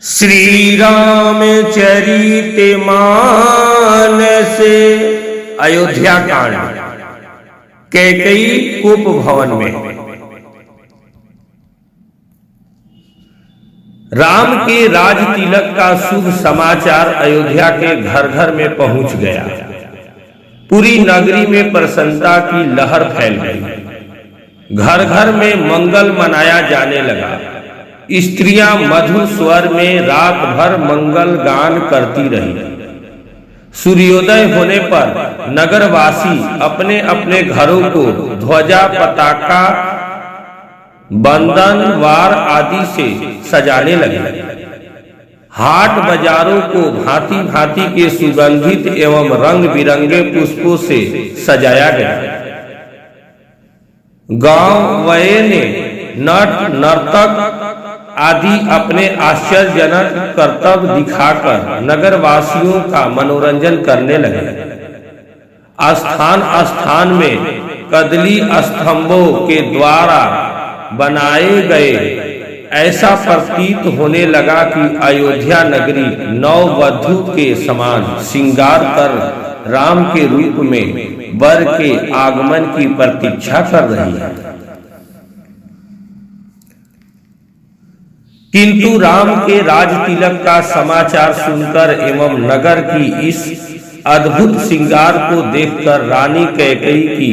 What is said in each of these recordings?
श्री राम चरित मानस अयोध्या कांड। कैकेयी कूप भवन में राम के राज तिलक का शुभ समाचार अयोध्या के घर घर में पहुंच गया। पूरी नगरी में प्रसन्नता की लहर फैल गई। घर घर में मंगल मनाया जाने लगा। स्त्रियां मधुर स्वर में रात भर मंगल गान करती रही। सूर्योदय होने पर नगरवासी अपने अपने घरों को ध्वजा, पताका, बंधन, वार आदि से सजाने लगे। हाट बाजारों को भांति भांति के सुगंधित एवं रंग बिरंगे पुष्पों से सजाया गया। गांव वाले ने नट, नर्तक आदि अपने आश्चर्यजनक कर्तव्य दिखाकर नगरवासियों का मनोरंजन करने लगे। स्थान स्थान में कदली स्तंभों के द्वारा बनाए गए ऐसा प्रतीत होने लगा कि अयोध्या नगरी नववधू के समान श्रृंगार कर राम के रूप में वर के आगमन की प्रतीक्षा कर रही है। किंतु राम के राज तिलक का समाचार सुनकर एवं नगर की इस अद्भुत श्रृंगार को देखकर रानी कैकेयी की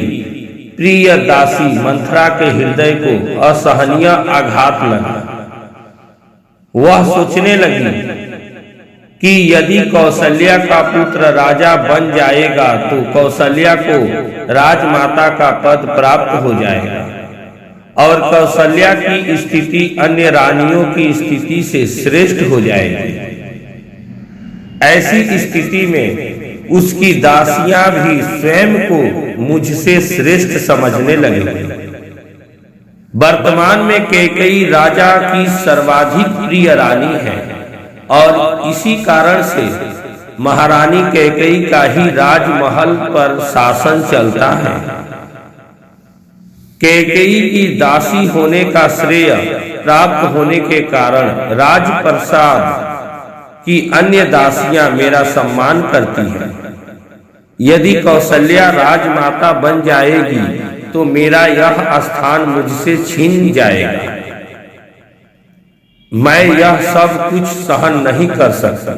प्रिय दासी मंथरा के हृदय को असहनीय आघात लगा। वह सोचने लगी कि यदि कौशल्या का पुत्र राजा बन जाएगा तो कौशल्या को राजमाता का पद प्राप्त हो जाएगा और कौशल्या की स्थिति अन्य रानियों की स्थिति से श्रेष्ठ हो जाएगी। ऐसी स्थिति में उसकी दासियां भी स्वयं को मुझसे श्रेष्ठ समझने लगेंगी। वर्तमान में कैकेयी राजा की सर्वाधिक प्रिय रानी है और इसी कारण से महारानी कैकेयी का ही राजमहल पर शासन चलता है। कैकेयी की दासी होने का श्रेय प्राप्त होने के कारण राजप्रसाद की अन्य दासियां मेरा सम्मान करती हैं। यदि कौशल्या राजमाता बन जाएगी तो मेरा यह स्थान मुझसे छीन जाएगा। मैं यह सब कुछ सहन नहीं कर सकता।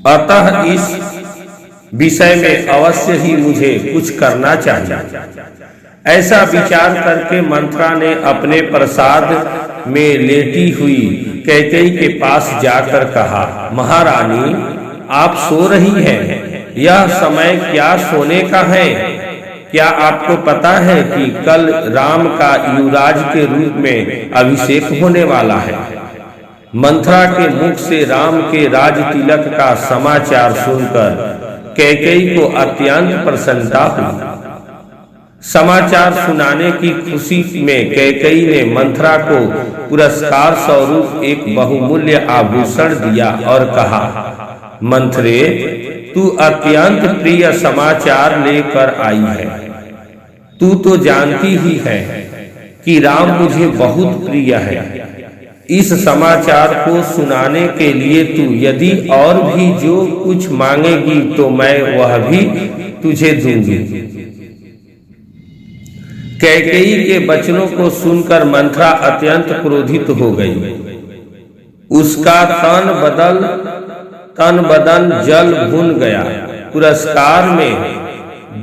अतः इस विषय में अवश्य ही मुझे कुछ करना चाहिए। ऐसा विचार करके मंथरा ने अपने प्रसाद में लेटी हुई कैकेयी के पास जाकर कहा, महारानी आप सो रही हैं। यह समय क्या सोने का है? क्या आपको पता है कि कल राम का युवराज के रूप में अभिषेक होने वाला है? मंथरा के मुख से राम के राज तिलक का समाचार सुनकर कैकेयी को अत्यंत प्रसन्नता हुई। समाचार सुनाने की खुशी में कैकेयी ने मंथरा को पुरस्कार स्वरूप एक बहुमूल्य आभूषण दिया और कहा, मंथरे तू अत्यंत प्रिय समाचार लेकर आई है। तू तो जानती ही है कि राम मुझे बहुत प्रिय है। इस समाचार को सुनाने के लिए तू यदि और भी जो कुछ मांगेगी तो मैं वह भी तुझे दूंगी। कैकेयी के वचनों को सुनकर मंथरा अत्यंत क्रोधित हो गई। उसका तन बदन जल भुन गया। पुरस्कार में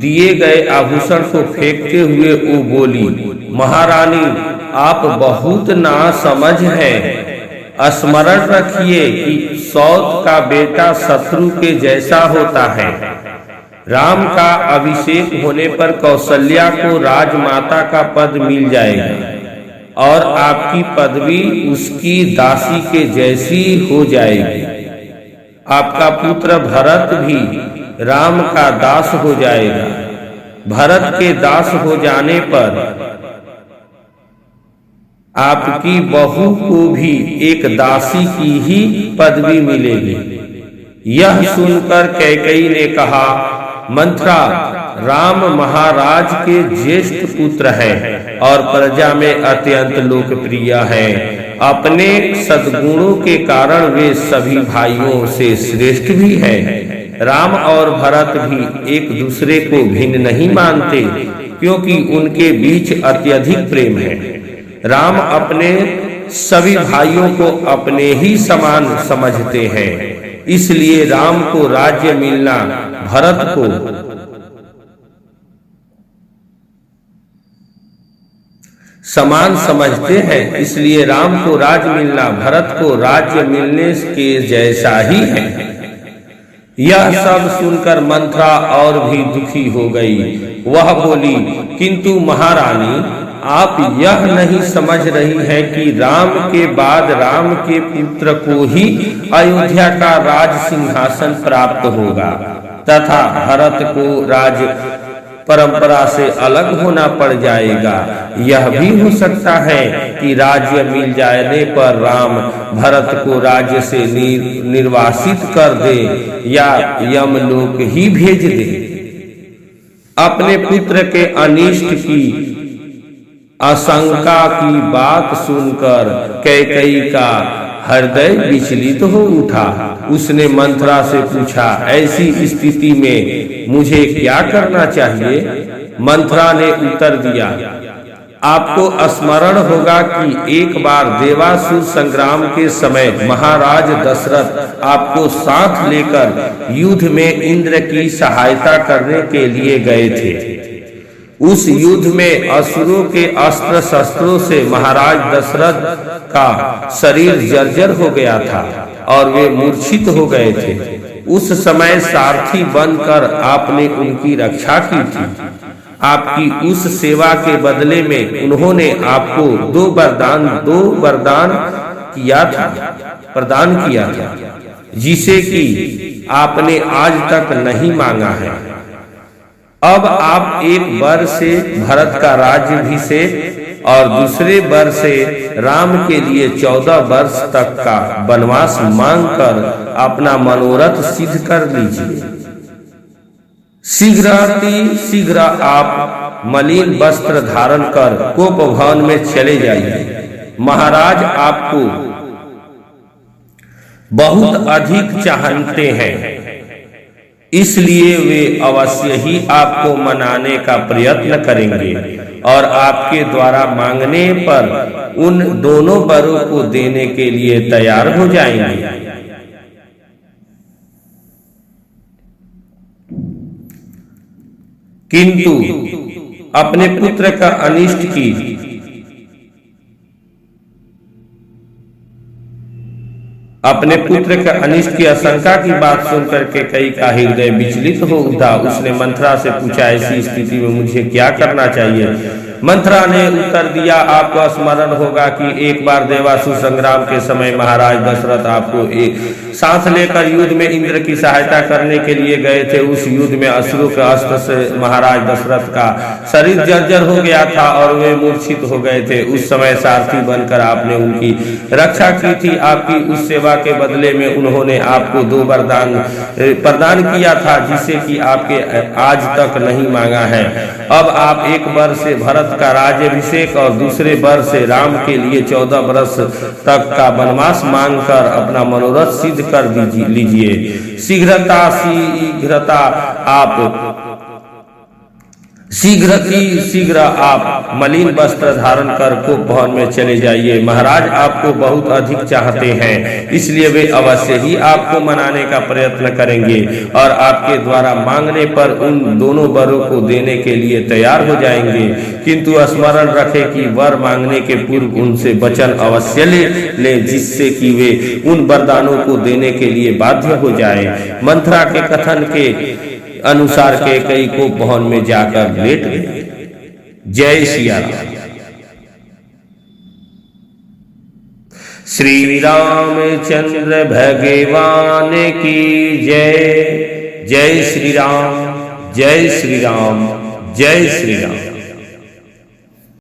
दिए गए आभूषण को फेंकते हुए वो बोली, महारानी आप बहुत नासमझ हैं। स्मरण रखिए कि सौत का बेटा शत्रु के जैसा होता है। राम का अभिषेक होने पर कौशल्या को राजमाता का पद मिल जाएगा और आपकी पदवी उसकी दासी के जैसी हो जाएगी। आपका पुत्र भरत भी राम का दास हो जाएगा। भरत के दास हो जाने पर आपकी बहू को भी एक दासी की ही पदवी मिलेगी। यह सुनकर कैकेयी ने कहा, मंथरा राम महाराज के ज्येष्ठ पुत्र है और प्रजा में अत्यंत लोकप्रिय हैं। अपने सद्गुणों के कारण वे सभी भाइयों से श्रेष्ठ भी हैं। राम और भरत भी एक दूसरे को भिन्न नहीं मानते, क्योंकि उनके बीच अत्यधिक प्रेम है। राम अपने सभी भाइयों को अपने ही समान समझते हैं, इसलिए राम को राज्य मिलना भरत को समान समझते हैं, इसलिए राम को राज्य मिलना भरत को राज्य मिलने के जैसा ही है। यह सब सुनकर मंथरा और भी दुखी हो गई। वह बोली, किंतु महारानी, आप यह नहीं समझ रही हैं कि राम के बाद राम के पुत्र को ही अयोध्या का राज सिंहासन प्राप्त होगा तथा भरत को राज परंपरा से अलग होना पड़ जाएगा। यह भी हो सकता है कि राज्य मिल जाने पर राम भरत को राज्य से निर्वासित कर दे या यमलोक ही भेज दे। अपने पुत्र के अनिष्ट की आशंका की बात सुनकर कैकेयी का हृदय विचलित हो उठा। उसने मंथरा से पूछा, ऐसी स्थिति में मुझे क्या करना चाहिए? मंथरा ने उत्तर दिया, आपको स्मरण होगा कि एक बार देवासुर संग्राम के समय महाराज दशरथ आपको साथ लेकर युद्ध में इंद्र की सहायता करने के लिए गए थे। उस युद्ध में असुरों के अस्त्र शस्त्रों से महाराज दशरथ का शरीर जर्जर हो गया था और वे मूर्छित हो गए थे। उस समय सारथी बनकर आपने उनकी रक्षा की थी। आपकी उस सेवा के बदले में उन्होंने आपको दो वरदान प्रदान किया था, जिसे कि आपने आज तक नहीं मांगा है। अब आप एक वर से भरत का राज्याभिषेक और दूसरे वर से राम के लिए 14 वर्ष तक का वनवास मांगकर अपना मनोरथ सिद्ध कर लीजिए। शीघ्र आप मलिन वस्त्र धारण कर कोप भवन में चले जाइए। महाराज आपको बहुत अधिक चाहते हैं, इसलिए वे अवश्य ही आपको मनाने का प्रयत्न करेंगे और आपके द्वारा मांगने पर उन दोनों वरों को देने के लिए तैयार हो जाएंगे। किंतु अपने पुत्र का अनिष्ट की आशंका की बात सुनकर कैकेयी का हृदय विचलित हो उठा। उसने मंथरा से पूछा, ऐसी स्थिति में मुझे क्या करना चाहिए? मंथरा ने उत्तर दिया, आपको स्मरण होगा कि एक बार देवासुर संग्राम के समय महाराज दशरथ आपको एक साथ लेकर युद्ध में इंद्र की सहायता करने के लिए गए थे। उस युद्ध में असुरों के अस्त्र से महाराज दशरथ का शरीर जर्जर हो गया था और वे मूर्छित हो गए थे। उस समय सारथी बनकर आपने उनकी रक्षा की थी। आपकी उस सेवा के बदले में उन्होंने आपको 2 वरदान प्रदान किया था, जिसे कि आपके आज तक नहीं मांगा है। अब आप एक वर्ष से भरत का राज्याभिषेक और दूसरे वर्ष से राम के लिए 14 वर्ष तक का वनवास मांगकर अपना मनोरथ सिद्ध कर लीजिए। शीघ्र आप मलिन वस्त्र धारण कर कोप भवन में चले जाइए। महाराज आपको बहुत अधिक चाहते हैं, इसलिए वे अवश्य ही आपको मनाने का प्रयत्न करेंगे और आपके द्वारा मांगने पर उन दोनों वरों को देने के लिए तैयार हो जाएंगे। किंतु स्मरण रखें कि वर मांगने के पूर्व उनसे वचन अवश्य ले, जिससे कि वे उन वरदानों को देने के लिए बाध्य हो जाए। मंथरा के कथन के अनुसार कैकेयी को भवन में जाकर लेट गए। जय सिया राम। श्री रामचंद्र भगवान की जय। जय श्री राम, जय श्री राम, जय श्री राम।